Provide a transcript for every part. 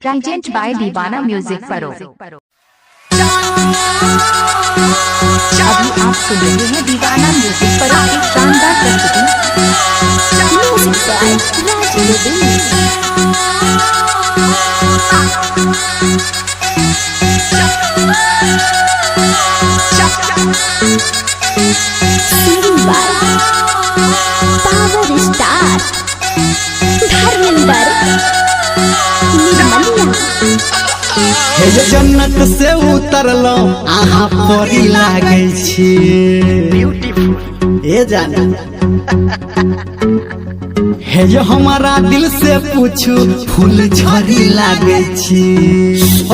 Present by दीवाना music परो। अभी आप सुन रहे हैं दीवाना म्यूजिक परो की शानदार प्रस्तुति। Music by power star Dharmendra. हे जन्नत से उतरलो आहा परी लागे छी ए जाना। हे जो हमारा दिल से पूछू फूल झड़ी लागे छी। ओ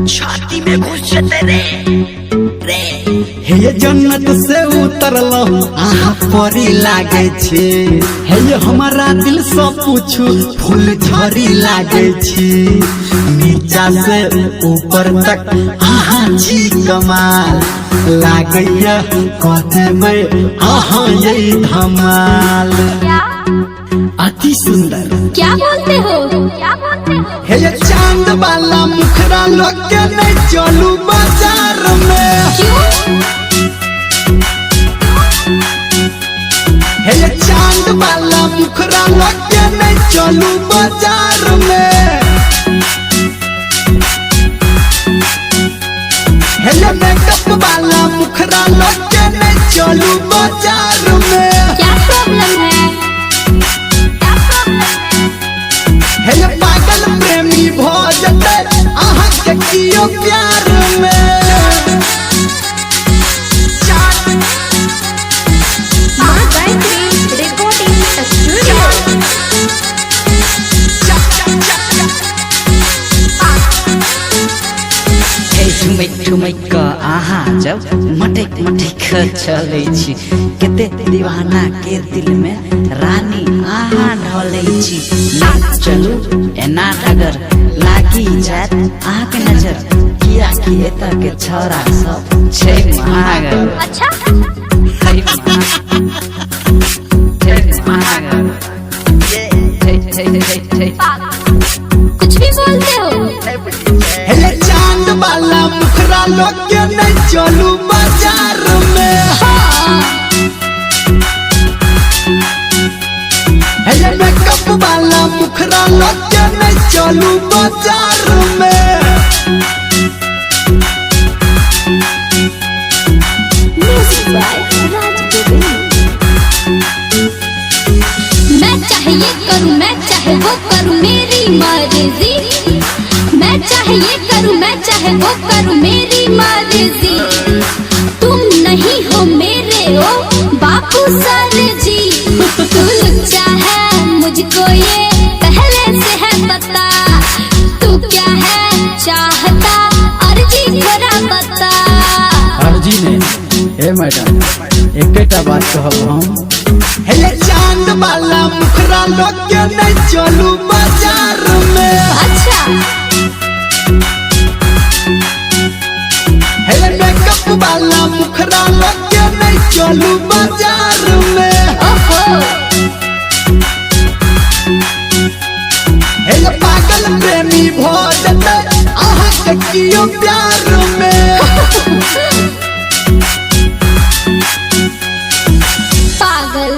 छाती में घुस तेरे रे। हे जन्नत से उतरलो आहा परी लागे छी। हे हमारा दिल से पूछू फूल झड़ी लागे छी। नीचा से ऊपर तक आहा जी कमाल लागैया कहते में आहा यही धमाल। अति सुंदर क्या बोलते हो? क्या बोलते हो? हे ये चांद वाला मुखरा लोग के नहीं चलू बाजार में। क्यों? हे ये चांद वाला मुखरा लोग के नहीं चलू बाजार में। हे ये मेकअप वाला मुखरा लोग के नहीं चलू बाजार में। क्या प्रॉब्लम है? हे ये पागल प्रेमी भोजते आहा के कियो प्यार में। Recording studio. ठुमैक ठुमैक आहा जब मटक मटक चले छी। केते दीवाना के दिल में रानी आहा ढले छी। ना चलू एना अगर लागी जात आहा के नजर किया कि एता के छोरा सब छै महागर। अच्छा कुछ भी बोलते हो? हे चांद वाला मुखरा लोग के नहीं चलू बाजार में। हे मेकअप वाला मुखरा लोग के नहीं चलू बाजार में। मैं चाहे ये करूं मैं चाहे वो करूं मेरी मर्जी। मैं चाहे ये करूं मैं चाहे वो करूं मेरी मर्जी। तुम नहीं हो मेरे ओ बापू सर जी। तू लुच्चा है मुझको ये पहले से है पता। तू क्या है चाहता अर्जी थोड़ा बता। अर्जी नहीं हे मैडम एक बात कहब हम। हे चांद वाला मुखरा लोग के नहीं चलू बाजार में। अच्छा हे मेकअप वाला मुखरा लोग के नहीं चलू बाजार में। ओहो हे पागल प्रेमी भोजते आहा के कियो प्यार में। पागल।